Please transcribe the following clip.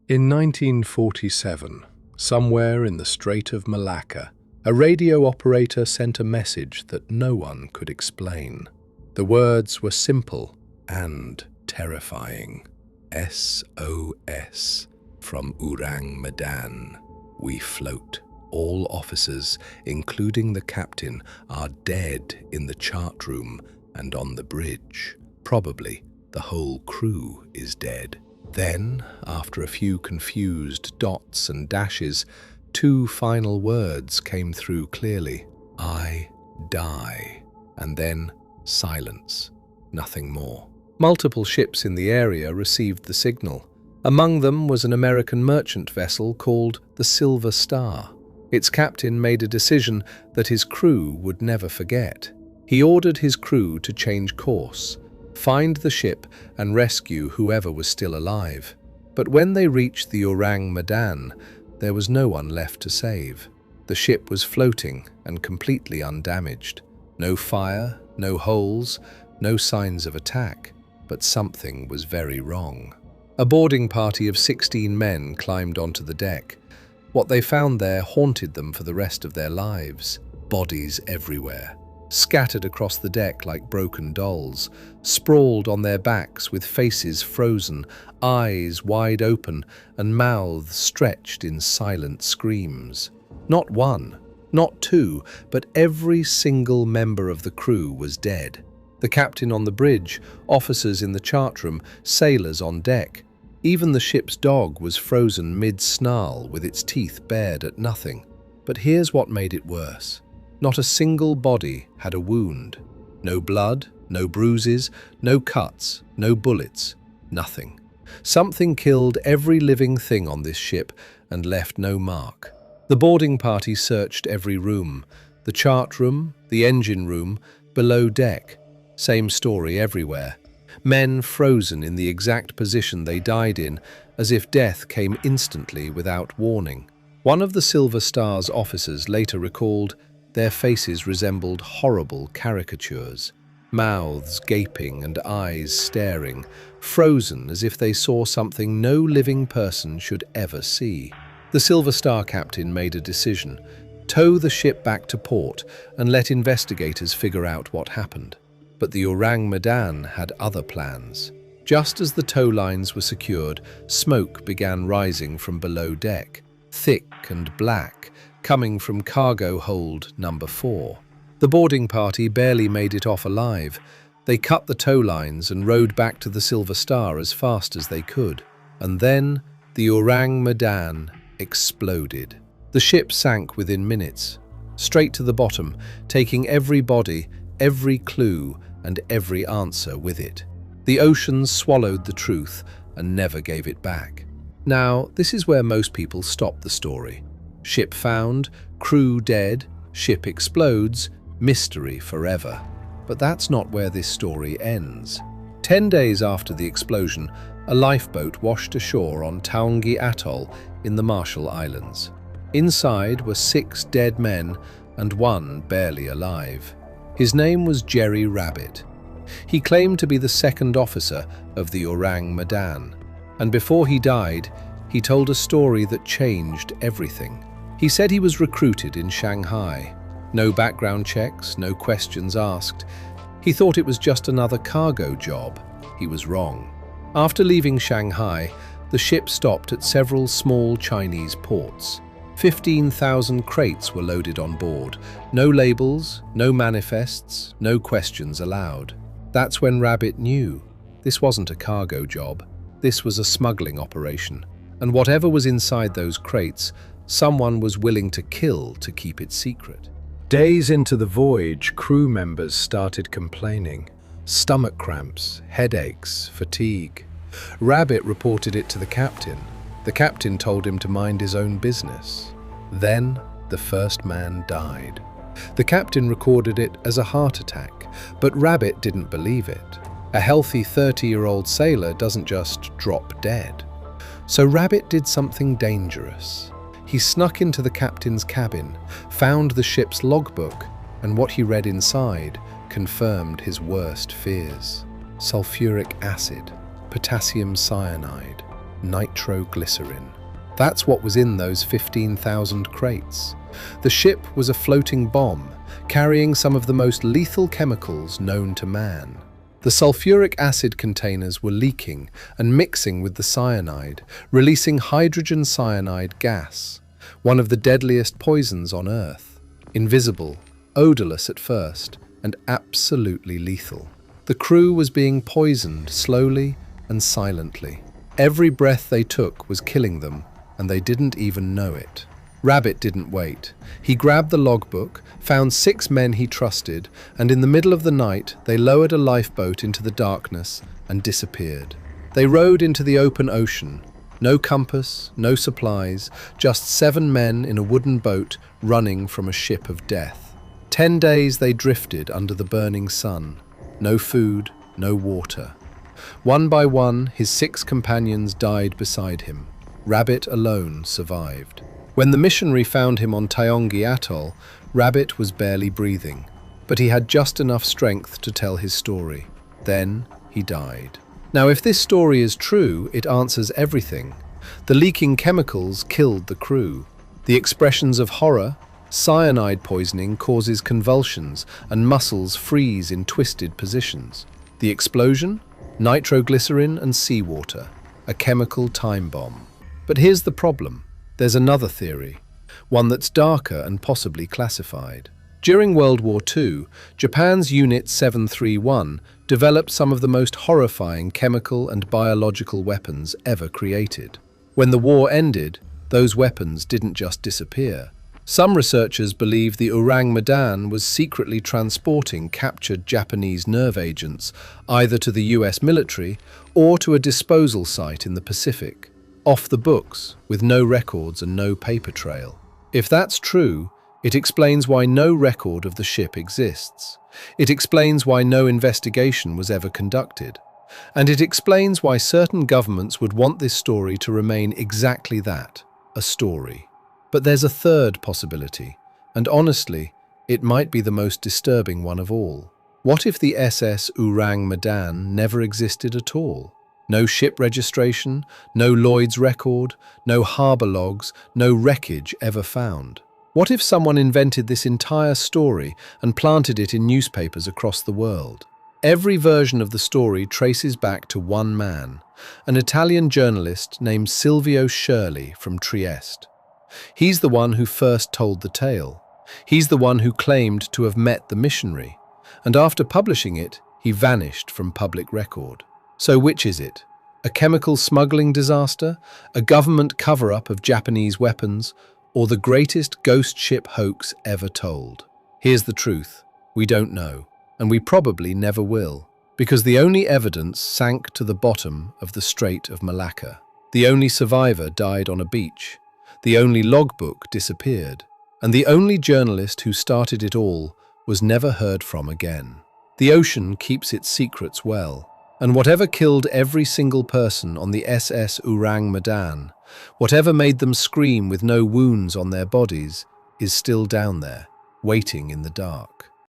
In 1947, somewhere in the Strait of Malacca, a radio operator sent a message that no one could explain. The words were simple and terrifying. SOS from Ourang Medan. We float. All officers, including the captain, are dead in the chart room and on the bridge. Probably the whole crew is dead. Then, after a few confused dots and dashes, two final words came through clearly. I die. And then silence. Nothing more. Multiple ships in the area received the signal. Among them was an American merchant vessel called the Silver Star. Its captain made a decision that his crew would never forget. He ordered his crew to change course, find the ship and rescue whoever was still alive. But when they reached the Ourang Medan, there was no one left to save. The ship was floating and completely undamaged. No fire, no holes, no signs of attack, but something was very wrong. A boarding party of 16 men climbed onto the deck. What they found there haunted them for the rest of their lives. Bodies everywhere, scattered across the deck like broken dolls, sprawled on their backs with faces frozen, eyes wide open, and mouths stretched in silent screams. Not one, not two, but every single member of the crew was dead. The captain on the bridge, officers in the chart room, sailors on deck. Even the ship's dog was frozen mid-snarl with its teeth bared at nothing. But here's what made it worse. Not a single body had a wound. No blood, no bruises, no cuts, no bullets, nothing. Something killed every living thing on this ship and left no mark. The boarding party searched every room, the chart room, the engine room, below deck. Same story everywhere. Men frozen in the exact position they died in, as if death came instantly without warning. One of the Silver Star's officers later recalled their faces resembled horrible caricatures, mouths gaping and eyes staring, frozen as if they saw something no living person should ever see. The Silver Star captain made a decision: tow the ship back to port and let investigators figure out what happened. But the Ourang Medan had other plans. Just as the tow lines were secured, smoke began rising from below deck, thick and black, coming from cargo hold number 4. The boarding party barely made it off alive. They cut the tow lines and rowed back to the Silver Star as fast as they could. And then the Ourang Medan exploded. The ship sank within minutes, straight to the bottom, taking every body, every clue, and every answer with it. The oceans swallowed the truth and never gave it back. Now, this is where most people stop the story. Ship found, crew dead, ship explodes, mystery forever. But that's not where this story ends. 10 days after the explosion, a lifeboat washed ashore on Taongi Atoll in the Marshall Islands. Inside were 6 dead men and 1 barely alive. His name was Jerry Rabbit. He claimed to be the second officer of the Ourang Medan, and before he died, he told a story that changed everything. He said he was recruited in Shanghai. No background checks, no questions asked. He thought it was just another cargo job. He was wrong. After leaving Shanghai, the ship stopped at several small Chinese ports. 15,000 crates were loaded on board. No labels, no manifests, no questions allowed. That's when Rabbit knew. This wasn't a cargo job. This was a smuggling operation. And whatever was inside those crates, someone was willing to kill to keep it secret. Days into the voyage, crew members started complaining. Stomach cramps, headaches, fatigue. Rabbit reported it to the captain. The captain told him to mind his own business. Then, the first man died. The captain recorded it as a heart attack, but Rabbit didn't believe it. A healthy 30-year-old sailor doesn't just drop dead. So Rabbit did something dangerous. He snuck into the captain's cabin, found the ship's logbook, and what he read inside confirmed his worst fears. Sulfuric acid, potassium cyanide, nitroglycerin. That's what was in those 15,000 crates. The ship was a floating bomb, carrying some of the most lethal chemicals known to man. The sulfuric acid containers were leaking and mixing with the cyanide, releasing hydrogen cyanide gas, one of the deadliest poisons on Earth. Invisible, odorless at first, and absolutely lethal. The crew was being poisoned slowly and silently. Every breath they took was killing them, and they didn't even know it. Rabbit didn't wait. He grabbed the logbook, found 6 men he trusted, and in the middle of the night they lowered a lifeboat into the darkness and disappeared. They rowed into the open ocean. No compass, no supplies, just 7 men in a wooden boat running from a ship of death. 10 days they drifted under the burning sun. No food, no water. One by one, his 6 companions died beside him. Rabbit alone survived. When the missionary found him on Taongi Atoll, Rabbit was barely breathing, but he had just enough strength to tell his story. Then he died. Now, if this story is true, it answers everything. The leaking chemicals killed the crew. The expressions of horror, cyanide poisoning causes convulsions and muscles freeze in twisted positions. The explosion? Nitroglycerin and seawater, a chemical time bomb. But here's the problem. There's another theory, one that's darker and possibly classified. During World War II, Japan's Unit 731 developed some of the most horrifying chemical and biological weapons ever created. When the war ended, those weapons didn't just disappear. Some researchers believe the Ourang Medan was secretly transporting captured Japanese nerve agents either to the US military or to a disposal site in the Pacific. Off the books, with no records and no paper trail. If that's true, it explains why no record of the ship exists. It explains why no investigation was ever conducted. And it explains why certain governments would want this story to remain exactly that, a story. But there's a third possibility, and honestly, it might be the most disturbing one of all. What if the SS Ourang Medan never existed at all? No ship registration, no Lloyd's record, no harbour logs, no wreckage ever found. What if someone invented this entire story and planted it in newspapers across the world? Every version of the story traces back to one man, an Italian journalist named Silvio Shirley from Trieste. He's the one who first told the tale. He's the one who claimed to have met the missionary. And after publishing it, he vanished from public record. So which is it? A chemical smuggling disaster? A government cover-up of Japanese weapons? Or the greatest ghost ship hoax ever told? Here's the truth. We don't know. And we probably never will. Because the only evidence sank to the bottom of the Strait of Malacca. The only survivor died on a beach. The only logbook disappeared. And the only journalist who started it all was never heard from again. The ocean keeps its secrets well. And whatever killed every single person on the SS Ourang Medan, whatever made them scream with no wounds on their bodies, is still down there, waiting in the dark.